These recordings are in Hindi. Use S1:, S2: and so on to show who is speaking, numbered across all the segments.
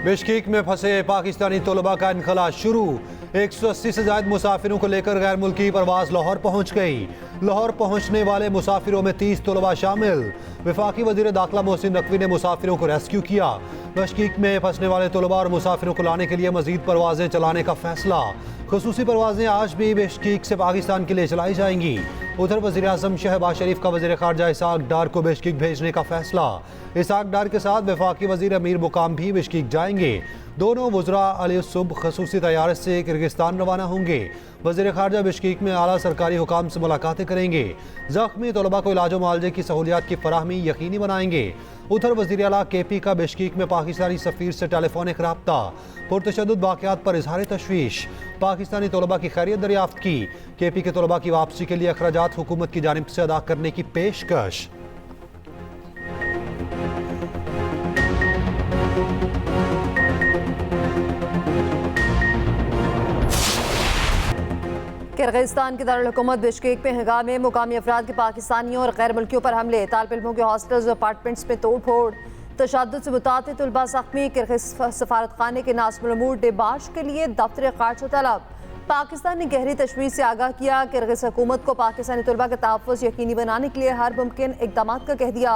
S1: बिश्केक में फंसे पाकिस्तानी तलबा का इनखला शुरू। 180 से ज्यादा मुसाफिरों को लेकर गैर मुल्की परवाज लाहौर पहुंच गई। लाहौर पहुंचने वाले मुसाफिरों में 30 तलबा शामिल। वफाकी वजीर दाखिला मोहसिन नकवी ने मुसाफिरों को रेस्क्यू किया। बिश्केक में फंसने वाले तलबा और मुसाफिरों को लाने के लिए मजीद परवाजें चलाने का फैसला। खुसूसी परवाजें आज भी बिश्केक से पाकिस्तान के लिए चलाई जाएंगी। उधर वज़ीर आज़म शहबाज शरीफ का वज़ीर ख़ारजा इसहाक डार को बिश्केक भेजने का फैसला। इसहाक डार के साथ वफाकी वज़ीर अमीर मुकाम भी बिश्केक जाएंगे। दोनों वज़रा अली सुबह खसूसी तैयारे से किर्गिस्तान रवाना होंगे। वज़ीर ख़ारजा बिश्केक में आला सरकारी हुकाम से मुलाकातें करेंगे। ज़ख्मी तलबा को इलाज मुआलजे की सहूलियात की फराहमी यकीनी बनाएंगे। उधर वज़ीर आला KP का बिश्केक में पाकिस्तानी सफ़ीर से टेलीफोनिक रब्ता। पुरतशद्दुद वाक़यात पर इज़हार तशवीश। पाकिस्तानी तलबा की खैरियत दरियाफ्त की। KP के तलबा की वापसी के लिए अखराजात हुकूमत की जानिब से अदा करने की पेशकश।
S2: किर्गिस्तान के दारुल-हुकूमत बिश्केक में हंगामे, मुकामी अफराद के पाकिस्तानियों और गैर मुल्कियों पर हमले, तालिब इल्मों के हॉस्टल्स और अपार्टमेंट्स में तोड़ फोड़, तशद्दुद से मुताअत्तिद तलबा ज़ख्मी। किर्गिज़ सफारत खाने के नाज़िमुल डिबाश के लिए दफ्तर ख़ारजा तलब। पाकिस्तान ने गहरी तशवीश से आगाह किया। किर्गिज़ हुकूमत को पाकिस्तानी तलबा का तहफ़्फ़ुज़ यकीनी बनाने के लिए हर मुमकिन इक़दामात का कह दिया।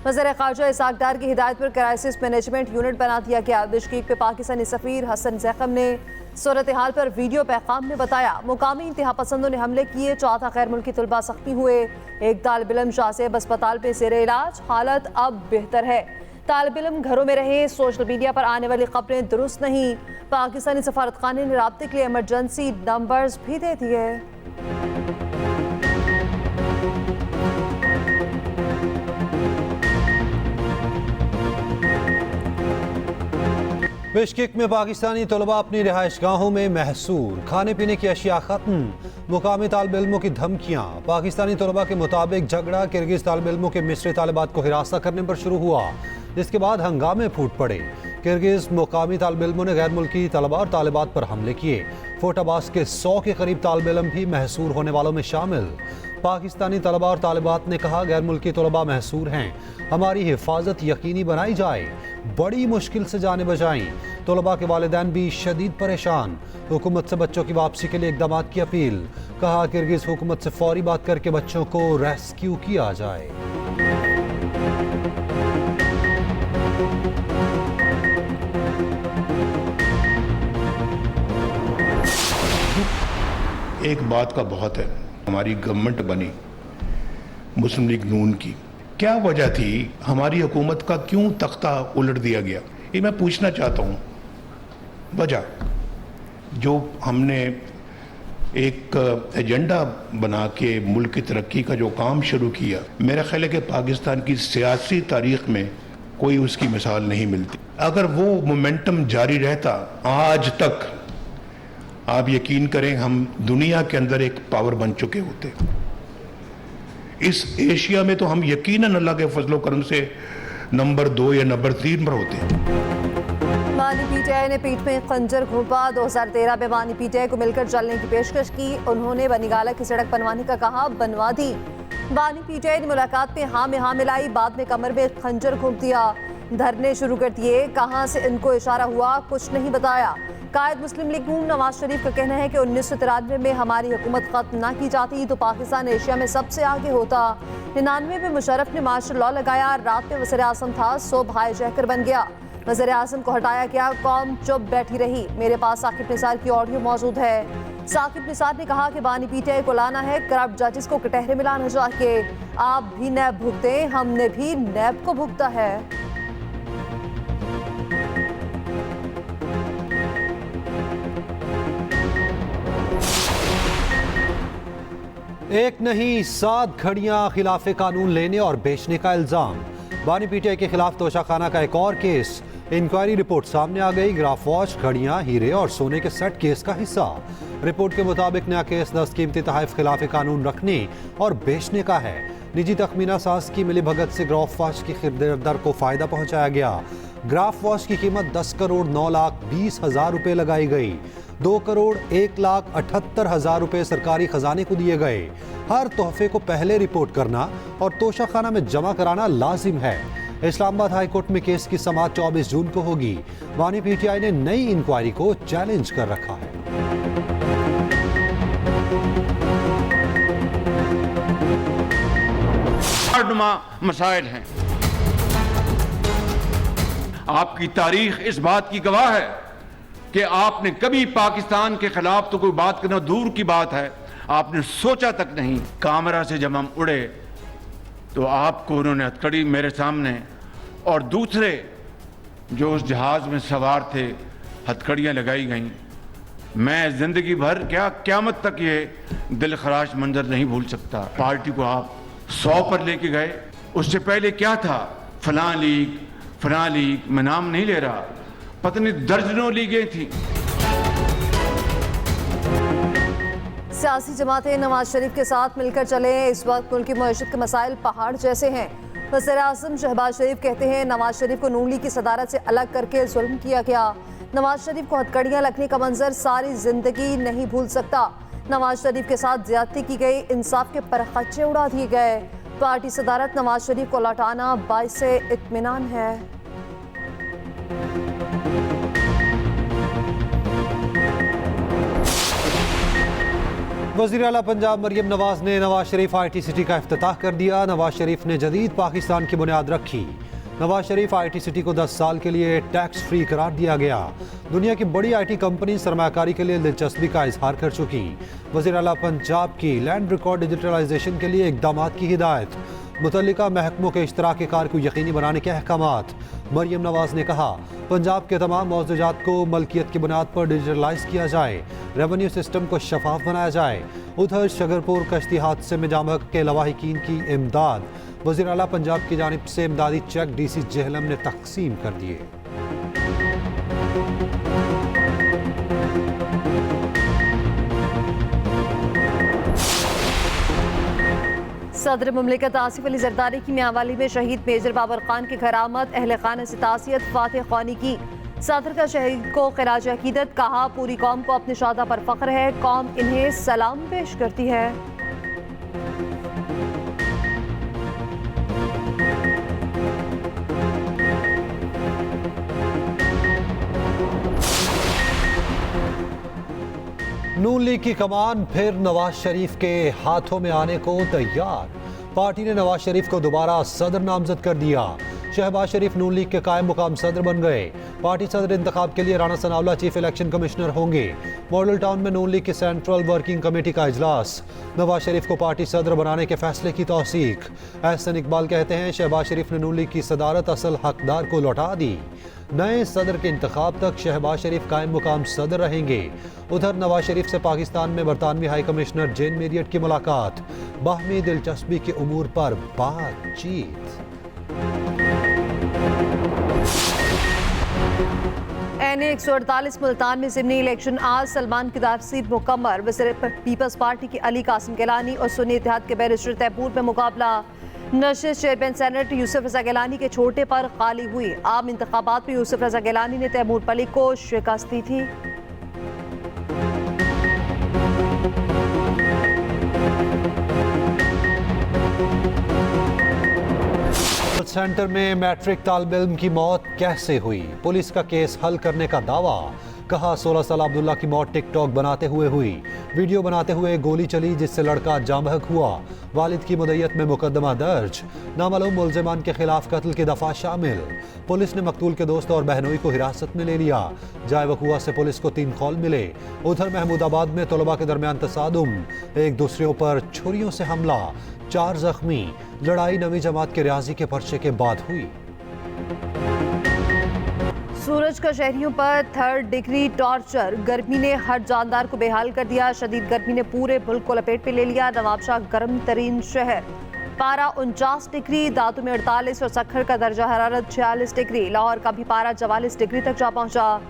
S2: वज़ीर ख़ारजा इसहाक डार की हिदायत पर क्राइसिस मैनेजमेंट यूनिट बना दिया गया। बिश्केक पे पाकिस्तानी सफ़ीर हसन ज़ैक़म ने सूरत हाल पर वीडियो पैगाम में बताया, मुकामी इंतहा पसंदों ने हमले किए, 14 गैर मुल्की तलबा ज़ख्मी हुए। एक तालिब इल्म शाहसेब अस्पताल में ज़ेर इलाज, हालत अब बेहतर है। तालिब इल्म घरों में रहे। सोशल मीडिया पर आने वाली खबरें दुरुस्त नहीं। पाकिस्तानी सफारत खाने ने राब्ते के लिए इमरजेंसी नंबर्स भी दे दिए।
S1: बिश्केक में पाकिस्तानी तलबा अपनी रिहाइशगाहों में महसूर। खाने पीने की अशिया खत्म। मुकामी तालिब इल्मों की धमकियाँ। पाकिस्तानी तलबा के मुताबिक झगड़ा किर्गिज़ तालिब इल्मों के मिस्री तालिबात को हिरासत करने पर शुरू हुआ, जिसके बाद हंगामे फूट पड़े। किर्गिज़ मुकामी तालिब इल्मों ने गैर मुल्की तलबा और तालिबात पर हमले किए। फोटाबाज के 100 के करीब तालिब इल्म भी महसूर होने वालों में शामिल। पाकिस्तानी तलबा और तालिबात ने कहा, गैर मुल्की तलबा महसूर हैं, हमारी हिफाजत यकीनी बनाई जाए, बड़ी मुश्किल से जाने बचाएं। तलबा के वालिदैन भी शदीद परेशान। हुकूमत से बच्चों की वापसी के लिए इक़दामात की अपील। कहा, किर्गिज़ हुकूमत से फौरी बात करके बच्चों को रेस्क्यू किया जाए।
S3: एक बात का बहुत है, हमारी गवर्नमेंट बनी मुस्लिम लीग नून की, क्या वजह थी, हमारी हुकूमत का क्यों तख्ता उलट दिया गया, ये मैं पूछना चाहता हूँ। वजह जो हमने एक एजेंडा बना के मुल्क की तरक्की का जो काम शुरू किया, मेरा ख्याल है कि पाकिस्तान की सियासी तारीख में कोई उसकी मिसाल नहीं मिलती। अगर वो मोमेंटम जारी रहता आज तक, आप यकीन करें हम दुनिया के अंदर एक पावर बन चुके होते। इस एशिया में तो हम यकीनन अल्लाह के फजलो करम से नंबर 2 या नंबर 3 पर होते हैं।
S2: बानी PTI ने पीठ में खंजर घोंपा। 2013 में बानी PTI को मिलकर चलने की पेशकश की। उन्होंने बनीगाला की सड़क बनवाने का कहा, बनवा दी। बानी PTI ने मुलाकात में हाँ में हाँ मिलाई, बाद में कमर में खंजर घोंप दिया। धरने शुरू कर दिए। कहाँ से इनको इशारा हुआ, कुछ नहीं बताया। कायद मुस्लिम लीग नून नवाज शरीफ का कहना है कि 1993 में हमारी हुकूमत खत्म ना की जाती तो पाकिस्तान एशिया में सबसे आगे होता। 99 में मुशर्रफ ने मार्शल लॉ लगाया। रात में वज़ीर आज़म था, सुबह हाईजैकर बन गया। वज़ीर आज़म को हटाया गया, कौम चुप बैठी रही। मेरे पास साकिब निसार की ऑडियो मौजूद है। साकिब निसार ने कहा कि बानी PTI को लाना है, करप्ट जजेस को कटहरे में लाना चाहिए। आप भी नैब भुगते, हमने भी नैब को भुगता है।
S1: एक नहीं 7 घड़ियां खिलाफे कानून लेने और बेचने का इल्जाम। बानी PTI के खिलाफ तोशाखाना का एक और केस। इंक्वायरी रिपोर्ट सामने आ गई। ग्राफ वॉच, घड़ियां, हीरे और सोने के सेट केस का हिस्सा। रिपोर्ट के मुताबिक नया केस 10 कीमती तहफ़ खिलाफ कानून रखने और बेचने का है। निजी तखमीना साज की मिलीभगत से ग्राफ वॉच की खरीदार को फायदा पहुंचाया गया। ग्राफ वॉच की कीमत 10 करोड़ 9 लाख 20 हजार रुपए लगाई गई। 2 करोड़ 1 लाख 78 हजार रुपए सरकारी खजाने को दिए गए। हर तोहफे को पहले रिपोर्ट करना और तोशाखाना में जमा कराना लाजिम है। इस्लामाबाद हाई कोर्ट में केस की समाअत 24 जून को होगी। वानी पीटीआई ने नई इंक्वायरी को चैलेंज कर रखा है।
S4: मसाइल हैं। आपकी तारीख इस बात की गवाह है कि आपने कभी पाकिस्तान के खिलाफ तो कोई बात करना दूर की बात है, आपने सोचा तक नहीं। कामरा से जब हम उड़े तो आपको उन्होंने हथकड़ी मेरे सामने और दूसरे जो उस जहाज में सवार थे हथकड़ियां लगाई गईं। मैं जिंदगी भर क्या क़यामत तक ये दिल खराश मंजर नहीं भूल सकता। पार्टी को आप 100 पर लेके गए, उससे पहले क्या था, फलां लीग, मैं नाम नहीं ले रहा, पता नहीं दर्जनों लीगें थी।
S2: सियासी जमातें नवाज शरीफ के साथ मिलकर चले। इस वक्त मुल्क की मईशत के मसाइल पहाड़ जैसे हैं। वज़ीर-ए-आज़म शहबाज शरीफ कहते हैं नवाज शरीफ को नून लीग की सदारत से अलग करके जुल्म किया गया। नवाज शरीफ को हथकड़ियां लगने का मंजर सारी जिंदगी नहीं भूल सकता। नवाज शरीफ के साथ ज्यादती की गई, इंसाफ के परखच्चे उड़ा दिए गए। पार्टी सदारत नवाज शरीफ को लौटाना बाइसे इत्मीनान है।
S1: वज़ीर आला पंजाब मरियम नवाज ने नवाज शरीफ IT सिटी का इफ्तिताह कर दिया। नवाज शरीफ ने जदीद पाकिस्तान की बुनियाद रखी। नवाज शरीफ IT सिटी को 10 साल के लिए टैक्स फ्री करार दिया गया। दुनिया की बड़ी IT कंपनी सरमायाकारी के लिए दिलचस्पी का इजहार कर चुकी। वज़ीर आला पंजाब की लैंड रिकॉर्ड डिजिटलाइजेशन के लिए इक़दाम की हिदायत। मुतल्लिका महकमों के इश्तराक कार को यकीनी बनाने के अहकामात। मरियम नवाज ने कहा पंजाब के तमाम मौजूदात को मलकियत की बुनियाद पर डिजिटलाइज किया जाए, रेवेन्यू सिस्टम को शफाफ बनाया जाए। उधर शगरपुर कश्ती हादसे में जामक के लवाहिकीन की इमदाद। वज़ीर आला पंजाब की जानिब से इमदादी चेक DC जेहलम ने तकसीम कर दिए।
S2: सदर मुमलिकत आसिफ अली जरदारी की मियांवाली में शहीद मेजर बाबर खान की घरामत। अहले खाना से तासियत फातिह ख्वानी की। सदर का शहीद को खिराज अकीदत, कहा पूरी कौम को अपने शोहदा पर फख्र है, कौम इन्हें सलाम पेश करती है।
S1: नून लीग की कमान फिर नवाज शरीफ के हाथों में आने को तैयार। पार्टी ने नवाज शरीफ को दोबारा सदर नामजद कर दिया। शहबाज शरीफ नून लीग के कायम मुकाम सदर बन गए। पार्टी सदर इंतखाब के लिए Rana Sanaullah chief election commissioner होंगे। मॉडल टाउन में नून लीग की सेंट्रल वर्किंग कमेटी का इजलास। नवाज शरीफ को पार्टी सदर बनाने के फैसले की तौसीक। एहसन इकबाल कहते हैं शहबाज शरीफ ने नून लीग की सदारत असल हकदार को लौटा दी। नए सदर के इंतखाब तक शहबाज शरीफ कायम मुकाम सदर रहेंगे। उधर नवाज शरीफ से पाकिस्तान में बरतानवी हाई कमिश्नर जेन मेरियट की मुलाकात। बाहमी दिलचस्पी के उमूर पर बातचीत।
S2: NA 148 मुल्तान में ज़िमनी इलेक्शन आज। सलमान की तासीब मुकम्मल। वज़ीर पीपल्स पार्टी की अली कासिम गिलानी और सुन्नी इत्तेहाद के बैरिस्टर तैमूर में मुकाबला। नशिस्त चेयरमैन सेनेट यूसुफ रजा गिलानी के छोटे पर खाली हुई। आम इंतखाबात में यूसुफ रजा गिलानी ने तैमूर पली को शिकस्त दी थी।
S1: सेंटर में मैट्रिक तालिब इल्म की मौत कैसे हुई, पुलिस का केस हल करने का दावा। कहा 16 साल अब्दुल्ला की मौत टिकटॉक बनाते हुए हुई। वीडियो बनाते हुए गोली चली जिससे लड़का जाँ बहक हुआ। वालिद की मुद्दत में मुकदमा दर्ज। नामालूम मुल्जिमान के खिलाफ कत्ल की दफा शामिल। पुलिस ने मकतूल के दोस्त और बहनोई को हिरासत में ले लिया। जाए वकुआ से पुलिस को 3 कॉल मिले। उधर महमूदाबाद में तलबा के दरमियान तसादुम, एक दूसरे पर छुरियों से हमला, 4 जख्मी। लड़ाई 9वीं जमात के रियाजी के पर्चे के बाद हुई।
S2: सूरज का शहरियों पर 3rd डिग्री टॉर्चर। गर्मी ने हर जानदार को बेहाल कर दिया। शदीद गर्मी ने पूरे मुल्क को लपेट में ले लिया। नवाबशाह गर्म तरीन शहर। पारा 49 डिग्री, दादू में 48 और सखर का दर्जा हरारत 46 डिग्री। लाहौर का भी पारा 44 डिग्री तक जा पहुंचा।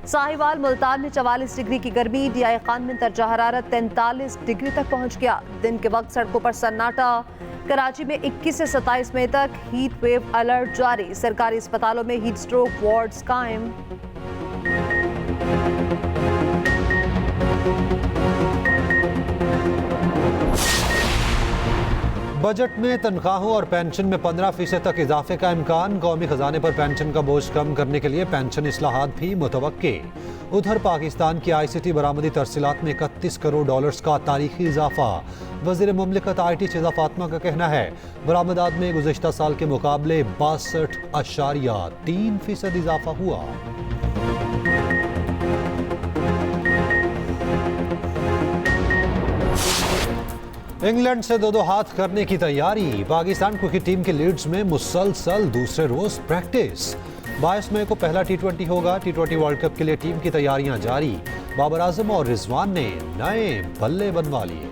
S2: साहिवाल मुल्तान में 44 डिग्री की गर्मी। DI खान में दर्जा हरारत 43 डिग्री तक पहुंच गया। दिन के वक्त सड़कों पर सन्नाटा। कराची में 21 से 27 मई तक हीट वेव अलर्ट जारी। सरकारी अस्पतालों में हीट स्ट्रोक वार्ड्स कायम।
S1: बजट में तनख्वाहों और पेंशन में 15% तक इजाफे का इम्कान। कौमी खजाने पर पेंशन का बोझ कम करने के लिए पेंशन इस्लाहात भी मुतवक्के। उधर पाकिस्तान की ICT बरामदी तरसीलात में 31 करोड़ डॉलर्स का तारीखी इजाफा। वज़ीर मुमलिकत IT शिजा फातिमा का कहना है बरामदात में गुज़िश्ता साल के मुकाबले 62.3% इजाफा हुआ। इंग्लैंड से 2-2 हाथ करने की तैयारी। पाकिस्तान क्रिकेट टीम के लीड्स में मुसलसल दूसरे रोज प्रैक्टिस। 22 मई को पहला T20 होगा। T20 वर्ल्ड कप के लिए टीम की तैयारियां जारी। बाबर आजम और रिजवान ने नए बल्ले बनवा लिए।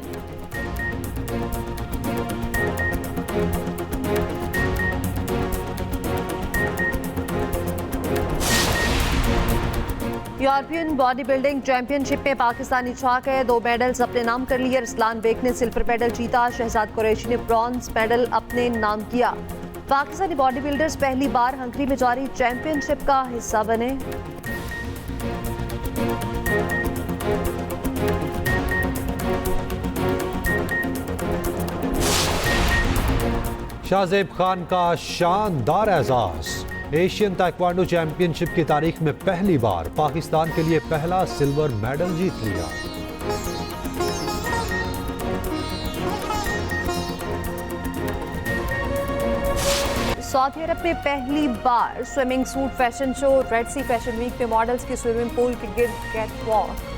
S2: यूरोपियन बॉडी बिल्डिंग चैंपियनशिप में पाकिस्तानी छाक है। 2 मेडल्स अपने नाम कर लिए। रसलान बेग ने सिल्वर मेडल जीता। शहजाद कुरैशी ने ब्रॉन्ज मेडल अपने नाम किया। पाकिस्तानी बॉडी बिल्डर्स पहली बार हंगरी में जारी चैंपियनशिप का हिस्सा बने।
S1: शाहजेब खान का शानदार एजाज। एशियन ताइक्वांडो चैंपियनशिप की तारीख में पहली बार पाकिस्तान के लिए पहला सिल्वर मेडल जीत लिया।
S2: सऊदी अरब में पहली बार swimming suit fashion show. Red Sea fashion week में मॉडल्स की स्विमिंग पूल के गिर्द कैटवॉक।